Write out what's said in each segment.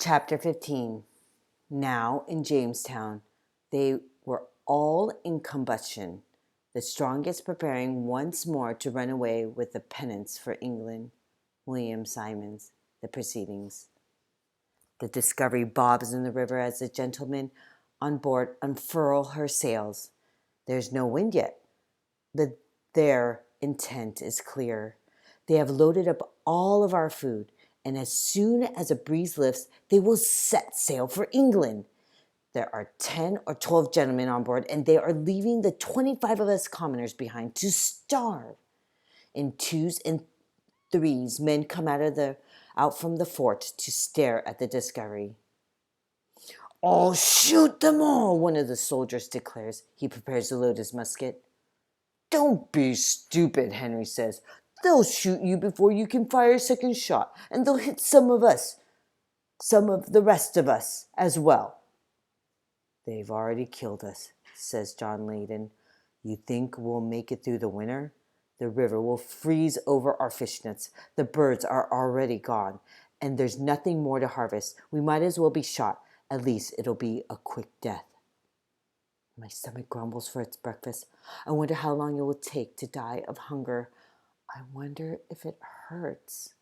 Chapter 15. Now in Jamestown, they were all in combustion, the strongest preparing once more to run away with the pennants for England. William Simons, The Proceedings. The Discovery bobs in the river as the gentlemen on board unfurl her sails. There's no wind yet, but their intent is clear. They have loaded up all of our food, and as soon as a breeze lifts, they will set sail for England. There are 10 or 12 gentlemen on board, and they are leaving the 25 of us commoners behind to starve. In twos and threes, men come out from the fort to stare at the Discovery. "I'll shoot them all," one of the soldiers declares. He prepares to load his musket. "Don't be stupid," Henry says. "They'll shoot you before you can fire a second shot, and they'll hit some of the rest of us as well." "They've already killed us," says John Leyden. "You think we'll make it through the winter? The river will freeze over our fish nets. The birds are already gone, and there's nothing more to harvest. We might as well be shot. At least it'll be a quick death." My stomach grumbles for its breakfast. I wonder how long it will take to die of hunger. I wonder if it hurts.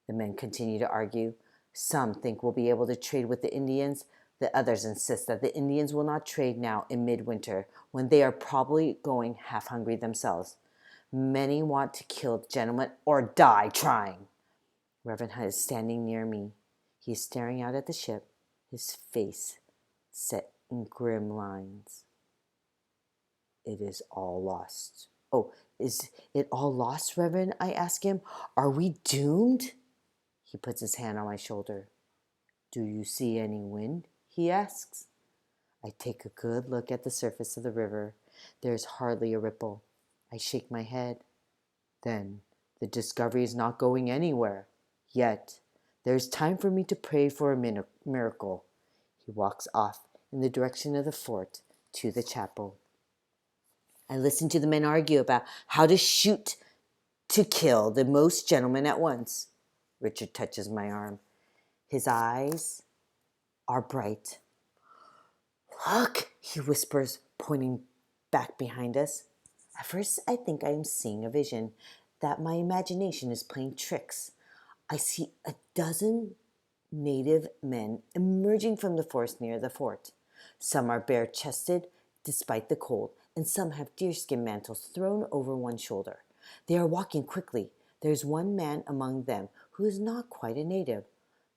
The men continue to argue. Some think we'll be able to trade with the Indians. The others insist that the Indians will not trade now in midwinter, when they are probably going half hungry themselves. Many want to kill the gentleman or die trying. Reverend Hunt is standing near me. He is staring out at the ship, his face set in grim lines. "It is all lost." "Oh, is it all lost, Reverend?" I ask him. "Are we doomed?" He puts his hand on my shoulder. "Do you see any wind?" he asks. I take a good look at the surface of the river. There is hardly a ripple. I shake my head. "Then the Discovery is not going anywhere. Yet. There is time for me to pray for a miracle." He walks off in the direction of the fort to the chapel. I listen to the men argue about how to shoot to kill the most gentlemen at once. Richard touches my arm. His eyes are bright. "Look," he whispers, pointing back behind us. At first, I think I am seeing a vision, that my imagination is playing tricks. I see a dozen native men emerging from the forest near the fort. Some are bare-chested despite the cold, and some have deerskin mantles thrown over one shoulder. They are walking quickly. There is one man among them who is not quite a native,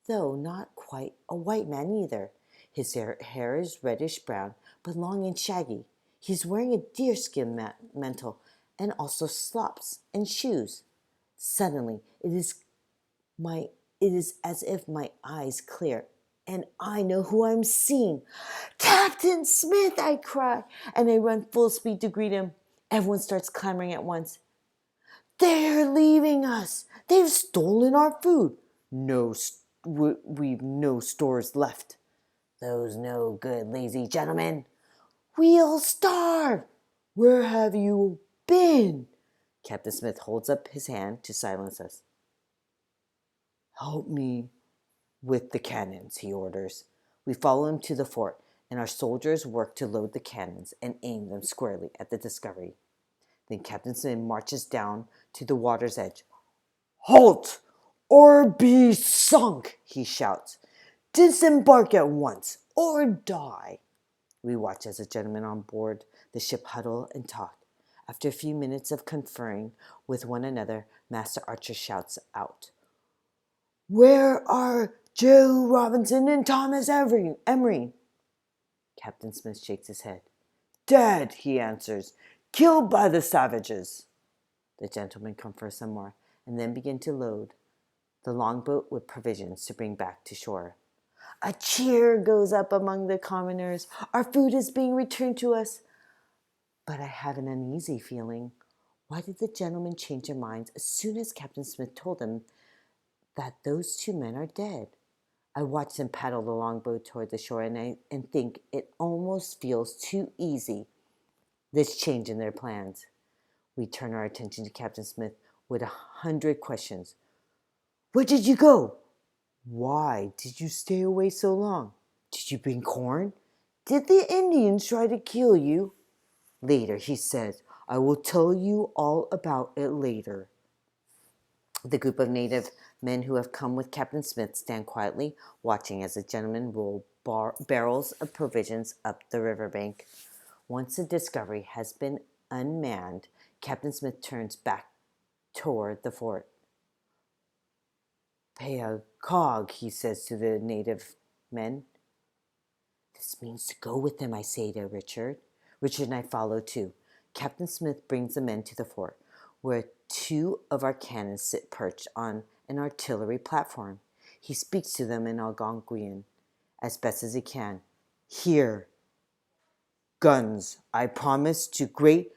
though not quite a white man either. His hair is reddish-brown, but long and shaggy. He is wearing a deerskin mantle and also slops and shoes. Suddenly, it is as if my eyes clear, and I know who I'm seeing. "Captain Smith!" I cry, and I run full speed to greet him. Everyone starts clamoring at once. "They're leaving us! They've stolen our food! We've no stores left. Those no good lazy gentlemen! We'll starve! Where have you been?" Captain Smith holds up his hand to silence us. "Help me with the cannons," he orders. We follow him to the fort, and our soldiers work to load the cannons and aim them squarely at the Discovery. Then Captain Smith marches down to the water's edge. "Halt, or be sunk!" he shouts. "Disembark at once, or die!" We watch as the gentlemen on board the ship huddle and talk. After a few minutes of conferring with one another, Master Archer shouts out, "Where are Joe Robinson and Thomas Emery?" Captain Smith shakes his head. "Dead," he answers. "Killed by the savages." The gentlemen confer some more, and then begin to load the longboat with provisions to bring back to shore. A cheer goes up among the commoners. Our food is being returned to us. But I have an uneasy feeling. Why did the gentlemen change their minds as soon as Captain Smith told them that those two men are dead? I watch them paddle the longboat toward the shore, and think it almost feels too easy, this change in their plans. We turn our attention to Captain Smith with 100 questions. "Where did you go? Why did you stay away so long? Did you bring corn? Did the Indians try to kill you? Later, he said. I will tell you all about it later. The group of native men who have come with Captain Smith stand quietly, watching as the gentlemen roll barrels of provisions up the riverbank. Once the Discovery has been unmanned, Captain Smith turns back toward the fort. Pay a cog, he says to the native men. This means to go with them, I say to Richard. Richard and I follow too. Captain Smith brings the men to the fort, where two of our cannons sit perched on an artillery platform. He speaks to them in Algonquian, as best as he can. Here, guns, I promise to great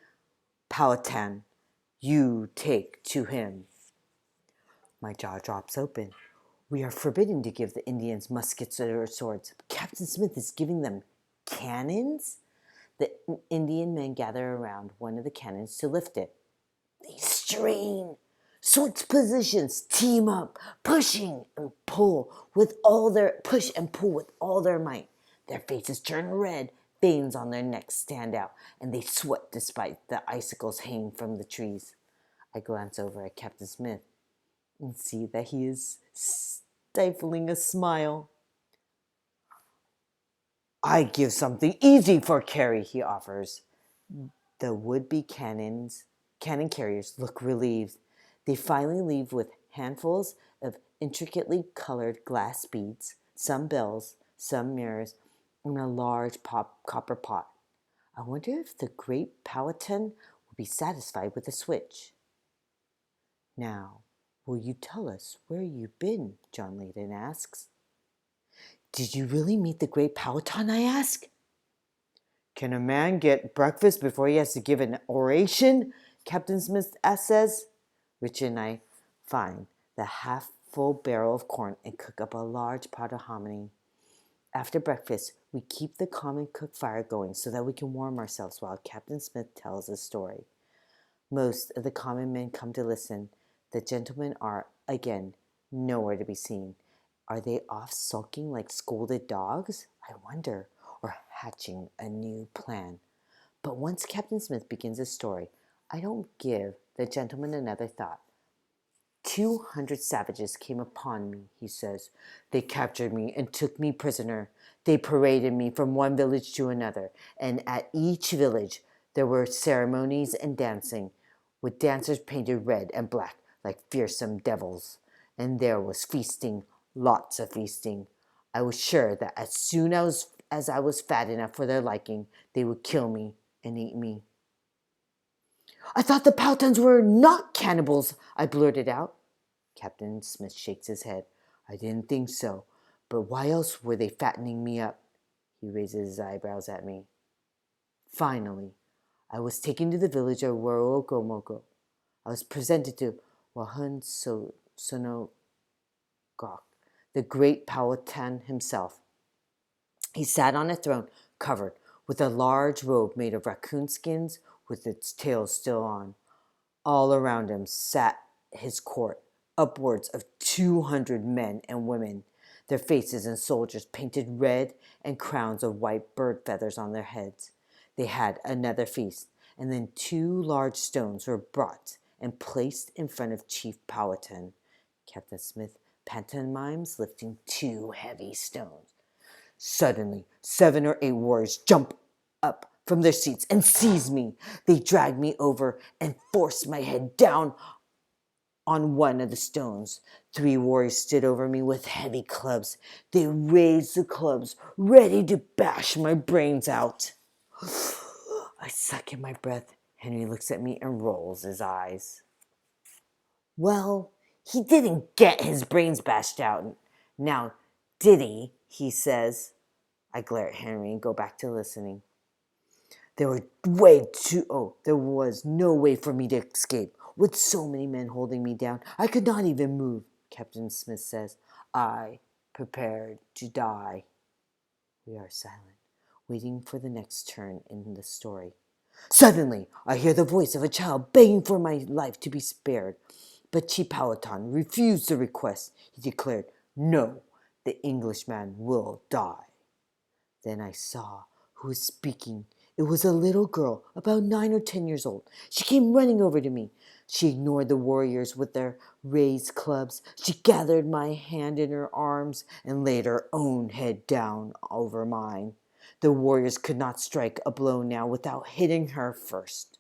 Powhatan, you take to him. My jaw drops open. We are forbidden to give the Indians muskets or swords. Captain Smith is giving them cannons? The Indian men gather around one of the cannons to lift it. They strain, switch positions, team up, push and pull with all their might. Their faces turn red, veins on their necks stand out, and they sweat despite the icicles hanging from the trees. I glance over at Captain Smith and see that he is stifling a smile. I give something easy for carry, he offers. The would-be cannon carriers look relieved. They finally leave with handfuls of intricately colored glass beads, some bells, some mirrors, and a large copper pot. I wonder if the great Powhatan will be satisfied with a switch. Now, will you tell us where you've been? John Layden asks. Did you really meet the great Powhatan? I ask. Can a man get breakfast before he has to give an oration? Captain Smith says. Richard and I find the half-full barrel of corn and cook up a large pot of hominy. After breakfast, we keep the common cook fire going so that we can warm ourselves while Captain Smith tells a story. Most of the common men come to listen. The gentlemen are, again, nowhere to be seen. Are they off sulking like scolded dogs? I wonder, or hatching a new plan. But once Captain Smith begins his story, I don't give the gentleman another thought. 200 savages came upon me, he says. They captured me and took me prisoner. They paraded me from one village to another, and at each village there were ceremonies and dancing, with dancers painted red and black like fearsome devils. And there was feasting, lots of feasting. I was sure that as soon as I was fat enough for their liking, they would kill me and eat me. I thought the Powhatans were not cannibals, I blurted out. Captain Smith shakes his head. I didn't think so, but why else were they fattening me up? He raises his eyebrows at me. Finally, I was taken to the village of Warogomoko. I was presented to Wahun Sonogok, the great Powhatan himself. He sat on a throne covered with a large robe made of raccoon skins with its tail still on. All around him sat his court, upwards of 200 men and women, their faces and soldiers painted red and crowns of white bird feathers on their heads. They had another feast, and then 2 large stones were brought and placed in front of Chief Powhatan. Captain Smith pantomimes lifting 2 heavy stones. Suddenly, 7 or 8 warriors jump up from their seats and seize me. They drag me over and force my head down on one of the stones. 3 warriors stood over me with heavy clubs. They raised the clubs, ready to bash my brains out. I suck in my breath. Henry looks at me and rolls his eyes. Well, he didn't get his brains bashed out. Now, did he? He says. I glare at Henry and go back to listening. There was no way for me to escape. With so many men holding me down, I could not even move, Captain Smith says. I prepared to die. We are silent, waiting for the next turn in the story. Suddenly, I hear the voice of a child begging for my life to be spared. But Chief Powhatan refused the request. He declared, No, the Englishman will die. Then I saw who was speaking. It was a little girl, about 9 or 10 years old. She came running over to me. She ignored the warriors with their raised clubs. She gathered my hand in her arms and laid her own head down over mine. The warriors could not strike a blow now without hitting her first.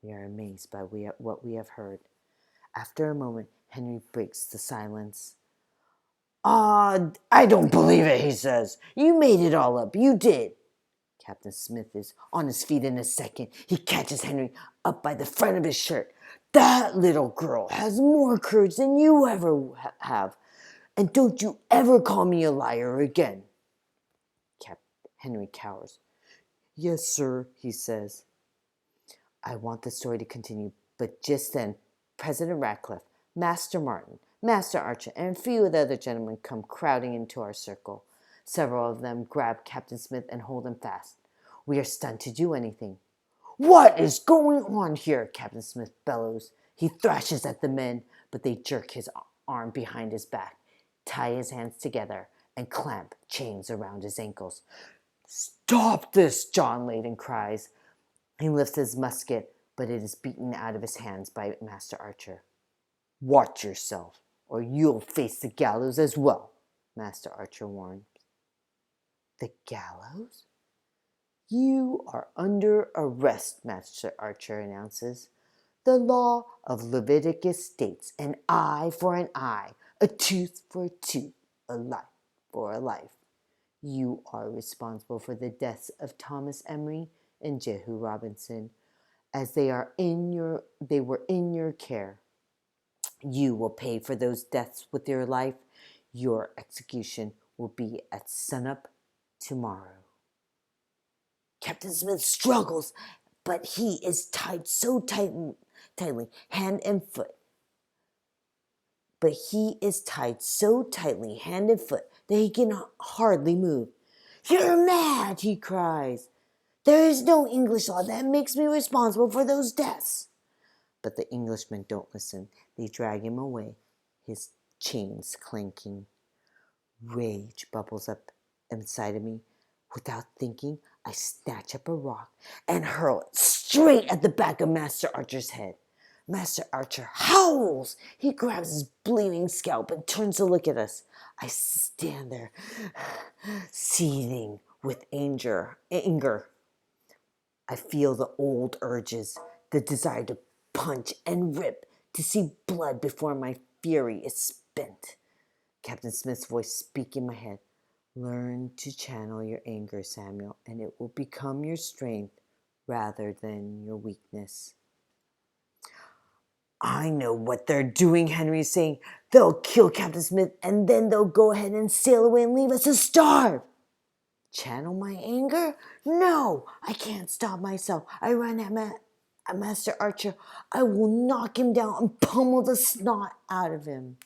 We are amazed by what we have heard. After a moment, Henry breaks the silence. I don't believe it, he says. You made it all up. You did. Captain Smith is on his feet in a second. He catches Henry up by the front of his shirt. That little girl has more courage than you ever have. And don't you ever call me a liar again. Henry cowers. Yes, sir, he says. I want the story to continue, but just then President Ratcliffe, Master Martin, Master Archer, and a few of the other gentlemen come crowding into our circle. Several of them grab Captain Smith and hold him fast. We are stunned to do anything. What is going on here? Captain Smith bellows. He thrashes at the men, but they jerk his arm behind his back, tie his hands together, and clamp chains around his ankles. Stop this, John Layden cries. He lifts his musket, but it is beaten out of his hands by Master Archer. Watch yourself, or you'll face the gallows as well, Master Archer warns. The gallows? You are under arrest, Master Archer announces. The law of Leviticus states an eye for an eye, a tooth for a tooth, a life for a life. You are responsible for the deaths of Thomas Emery and Jehu Robinson, as they were in your care. You will pay for those deaths with your life. Your execution will be at sunup tomorrow. Captain Smith struggles, but he is tied so tightly, hand and foot. That he can hardly move. You're mad, he cries. There is no English law that makes me responsible for those deaths. But the Englishmen don't listen. They drag him away, his chains clanking. Rage bubbles up inside of me. Without thinking, I snatch up a rock and hurl it straight at the back of Master Archer's head. Master Archer howls. He grabs his bleeding scalp and turns to look at us. I stand there, seething with anger. I feel the old urges, the desire to punch and rip, to see blood before my fury is spent. Captain Smith's voice speaks in my head. Learn to channel your anger, Samuel, and it will become your strength rather than your weakness. I know what they're doing, Henry's saying. They'll kill Captain Smith, and then they'll go ahead and sail away and leave us to starve. Channel my anger? No, I can't stop myself. I run at Master Archer. I will knock him down and pummel the snot out of him.